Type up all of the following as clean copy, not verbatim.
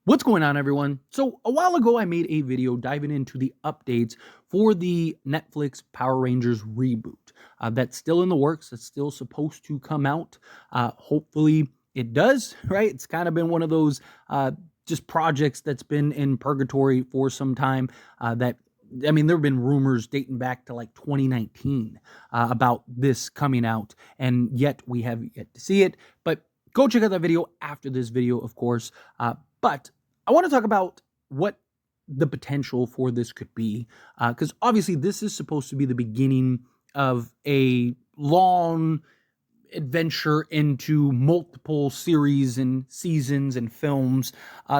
What's going on, everyone? So, a while ago, I made a video diving into the updates for the Netflix Power Rangers reboot. That's still in the works. It's still supposed to come out. Hopefully, it does, right? It's kind of been one of those just projects that's been in purgatory for some time. There have been rumors dating back to like 2019 about this coming out, and yet we have yet to see it. But go check out that video after this video, of course. But I want to talk about what the potential for this could be, because obviously this is supposed to be the beginning of a long adventure into multiple series and seasons and films,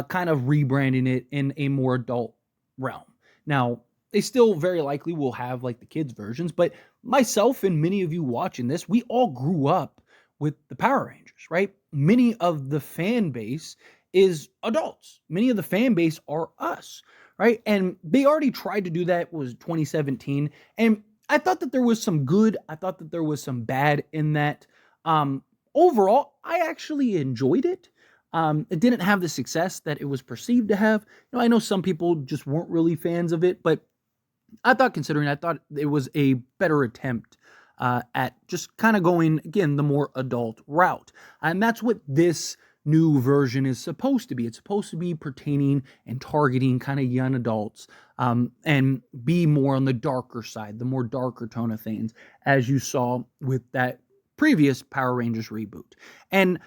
kind of rebranding it in a more adult realm. Now, they still very likely will have like the kids' versions, but myself and many of you watching this, we all grew up with the Power Rangers, right? Many of the fan base is adults. Many of the fan base are us, right? And they already tried to do that, was 2017. And I thought that there was some good. I thought that there was some bad in that. Overall, I actually enjoyed it. It didn't have the success that it was perceived to have. I know some people just weren't really fans of it, but I thought it was a better attempt at just kind of going, again, the more adult route. And that's what this new version is supposed to be. It's supposed to be pertaining and targeting kind of young adults, and be more on the darker side, the more darker tone of things, as you saw with that previous Power Rangers reboot. And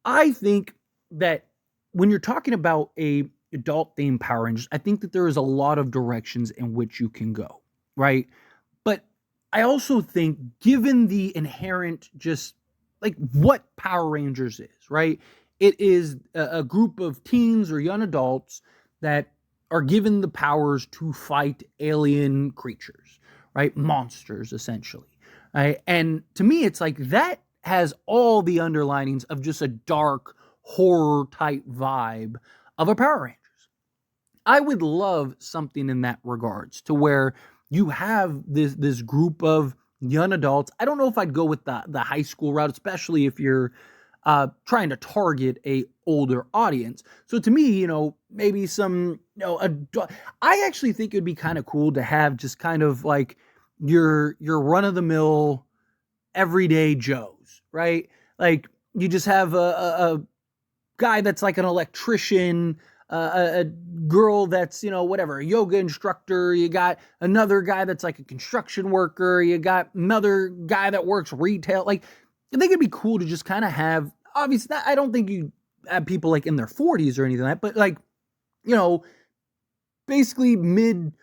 I think that when you're talking about a adult themed Power Rangers, I think that there is a lot of directions in which you can go, right? But I also think, given the inherent just like what Power Rangers is, right? It is a group of teens or young adults that are given the powers to fight alien creatures, right? Monsters, essentially. Right? And to me, it's like that has all the underlinings of just a dark horror type vibe of a Power Rangers. I would love something in that regards, to where you have this group of young adults. I don't know if I'd go with the high school route, especially if you're trying to target a older audience. So to me, maybe some, I actually think it would be kind of cool to have just kind of like your run of the mill everyday Joes, right? Like you just have a guy that's like an electrician, a girl that's, whatever, a yoga instructor. You got another guy that's like a construction worker. You got another guy that works retail. Like, I think it'd be cool to just kind of have, obviously, I don't think you have people like in their 40s or anything like that, but like, basically mid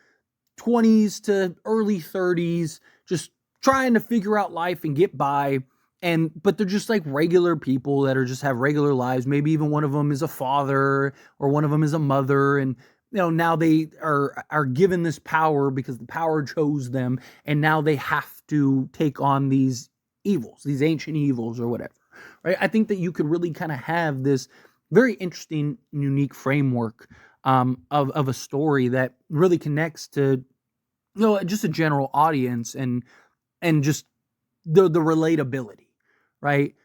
20s to early 30s, just trying to figure out life and get by. But they're just like regular people that are just have regular lives. Maybe even one of them is a father or one of them is a mother. And, now they are given this power because the power chose them. And now they have to take on these evils, these ancient evils or whatever, right? I think that you could really kind of have this very interesting, unique framework of a story that really connects to, just a general audience and just the relatability, right?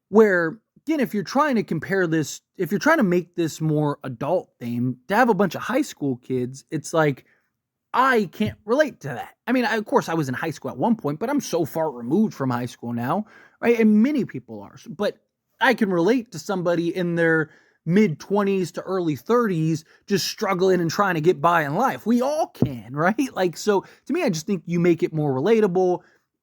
Where, again, if you're trying to make this more adult themed, to have a bunch of high school kids, it's like, I can't relate to that. I mean, of course, I was in high school at one point, but I'm so far removed from high school now, right? And many people are. But I can relate to somebody in their mid 20s to early 30s just struggling and trying to get by in life. We all can, right? Like, so to me, I just think you make it more relatable.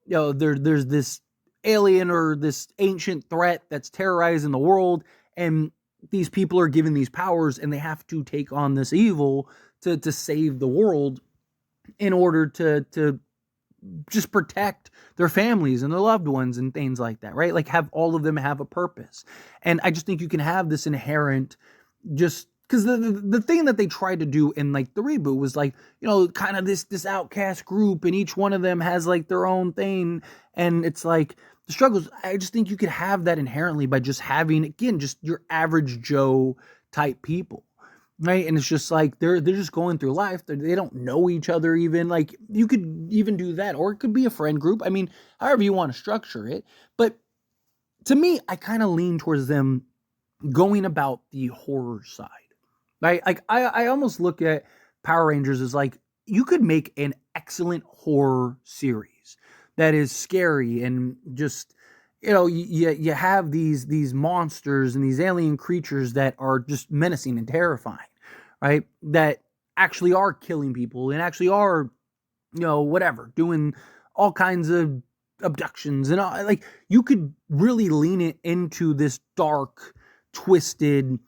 There's this alien or this ancient threat that's terrorizing the world, and these people are given these powers and they have to take on this evil to save the world in order to just protect their families and their loved ones and things like that, right? Like, have all of them have a purpose. And I just think you can have this inherent, just because the thing that they tried to do in like the reboot was like, kind of this outcast group, and each one of them has like their own thing. And it's like the struggles. I just think you could have that inherently by just having, again, just your average Joe type people. Right. And it's just like they're just going through life. They don't know each other even. Like, you could even do that, or it could be a friend group. I mean, however you want to structure it. But to me, I kind of lean towards them going about the horror side, right? Like I almost look at Power Rangers as like you could make an excellent horror series that is scary and just you have these monsters and these alien creatures that are just menacing and terrifying, right? That actually are killing people and actually are whatever, doing all kinds of abductions and all, like you could really lean it into this dark, twisted,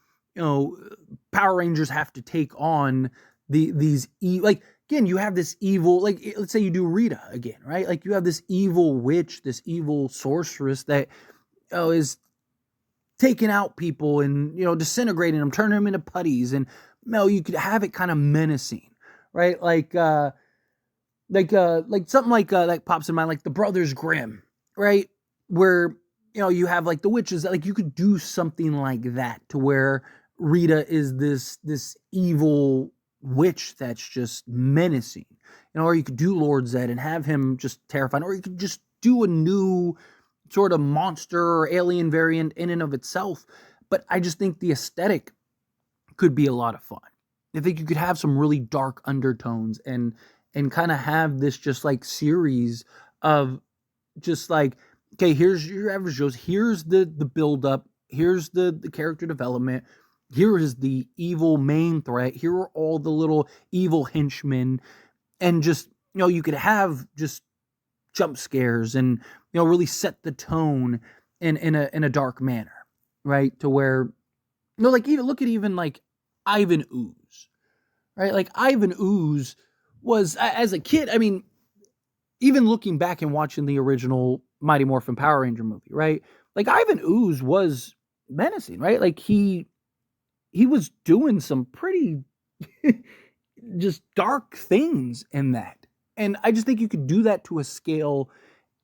Power Rangers have to take on like again, you have this evil, like let's say you do Rita again, right? Like you have this evil witch, this evil sorceress that is taking out people and disintegrating them, turning them into putties, and you could have it kind of menacing, right? Like something like that pops in mind, like the Brothers Grimm, right? Where you have like the witches, like you could do something like that to where Rita is this evil witch that's just menacing, or you could do Lord Zed and have him just terrifying, or you could just do a new sort of monster or alien variant in and of itself. But I just think the aesthetic could be a lot of fun. I think you could have some really dark undertones and kind of have this just like series of just like, okay, here's your average Joe's, here's the build up, here's the character development, here is the evil main threat, here are all the little evil henchmen, and just you could have just jump scares and really set the tone in a dark manner, right? To where like even look at even like Ivan Ooze, right? Like Ivan Ooze was, as a kid, I mean, even looking back and watching the original Mighty Morphin Power Ranger movie, right? Like Ivan Ooze was menacing, right? Like he was doing some pretty just dark things in that. And I just think you could do that to a scale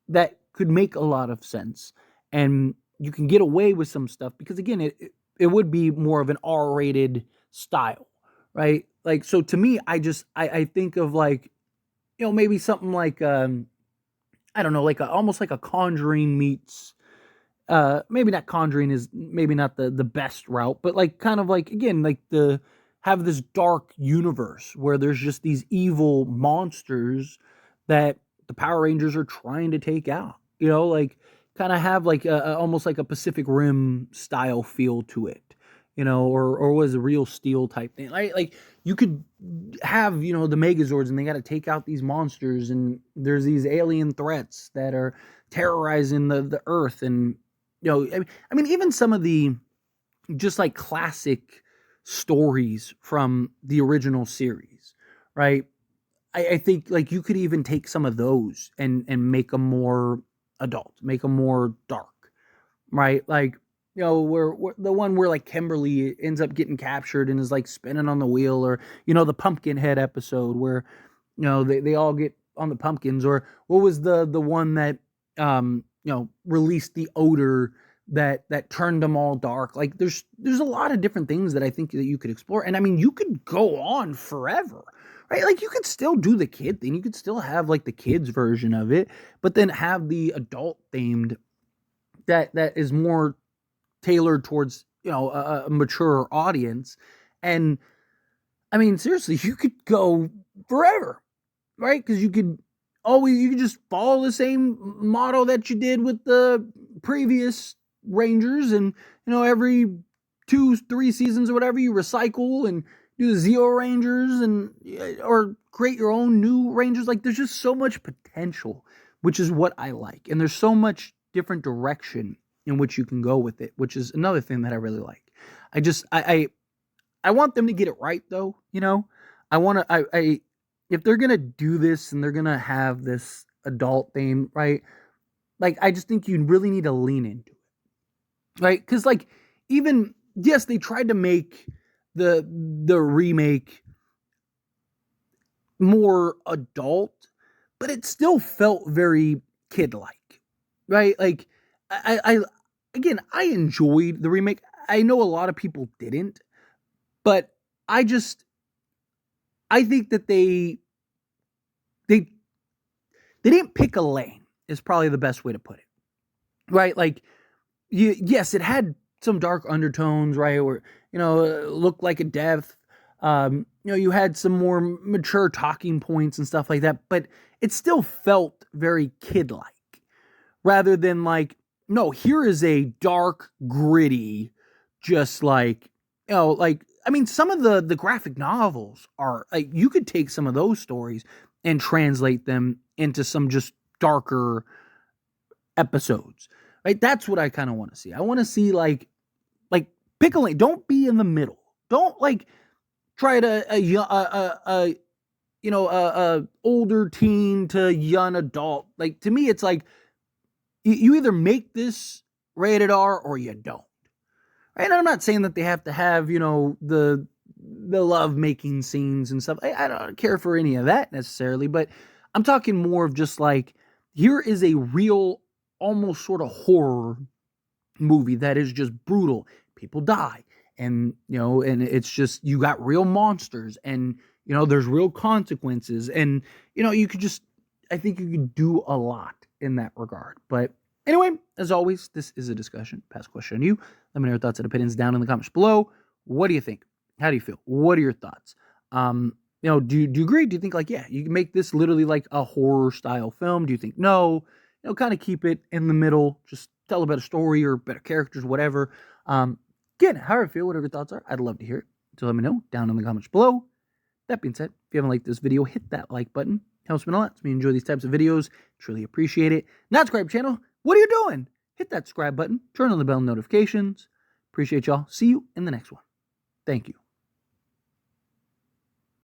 that could make a lot of sense. And you can get away with some stuff because again, it would be more of an R-rated style, right? Like, so to me, I think of like, maybe something like, I don't know, like almost like a Conjuring meets, maybe not Conjuring is maybe not the best route, but like kind of like, again, like have this dark universe where there's just these evil monsters that the Power Rangers are trying to take out, like kind of have like almost like a Pacific Rim style feel to it, or was a Real Steel type thing. Like you could have, the Megazords and they got to take out these monsters and there's these alien threats that are terrorizing the earth. And, I mean, even some of the just like classic stories from the original series, right? I think like you could even take some of those and make them more adult, make them more dark, right? Like, where the one where like Kimberly ends up getting captured and is like spinning on the wheel, or the Pumpkinhead episode where they all get on the pumpkins, or what was the one that released the odor that turned them all dark. Like there's a lot of different things that I think that you could explore, and I mean you could go on forever, right? Like you could still do the kid thing, you could still have like the kids version of it, but then have the adult themed that is more tailored towards a mature audience. And I mean seriously, you could go forever, right? Because you could just follow the same model that you did with the previous Rangers, and every 2-3 seasons or whatever you recycle and do the Zeo Rangers and or create your own new Rangers. Like there's just so much potential, which is what I like, and there's so much different direction in which you can go with it, which is another thing that I really like. I want them to get it right though, I want to I if they're gonna do this and they're gonna have this adult theme, right? Like I just think you really need to lean into it, right? Because like even yes, they tried to make the remake more adult, but it still felt very kid-like, right? Like I again, I enjoyed the remake. I know a lot of people didn't, but I think that they didn't pick a lane is probably the best way to put it, right? Like yes, it had some dark undertones, right? Or looked like a death, You had some more mature talking points and stuff like that, but it still felt very kid-like, rather than like, no, here is a dark, gritty, just like, like, I mean, some of the graphic novels are like, you could take some of those stories and translate them into some just darker episodes, right? That's what I kind of want to see. I want to see like pick a lane. Don't be in the middle. Don't like try to older teen to young adult. Like, to me, it's like you either make this rated R or you don't. Right? And I'm not saying that they have to have, the love making scenes and stuff. I don't care for any of that necessarily, but I'm talking more of just like, here is a real, almost sort of horror movie that is just brutal. People die, and and it's just, you got real monsters, and there's real consequences, and you could just, I think you could do a lot in that regard. But anyway, as always, this is a discussion. Pass question on you. Let me know your thoughts and opinions down in the comments below. What do you think? How do you feel? What are your thoughts? Do you agree? Do you think, like, yeah, you can make this literally like a horror style film? Do you think no? Kind of keep it in the middle. Just tell a better story or better characters, whatever. Again, however you feel, whatever your thoughts are, I'd love to hear it. So let me know down in the comments below. That being said, if you haven't liked this video, hit that like button. Helps me a lot. It's me enjoy these types of videos. Truly appreciate it. Not subscribe channel. What are you doing? Hit that subscribe button. Turn on the bell notifications. Appreciate y'all. See you in the next one. Thank you.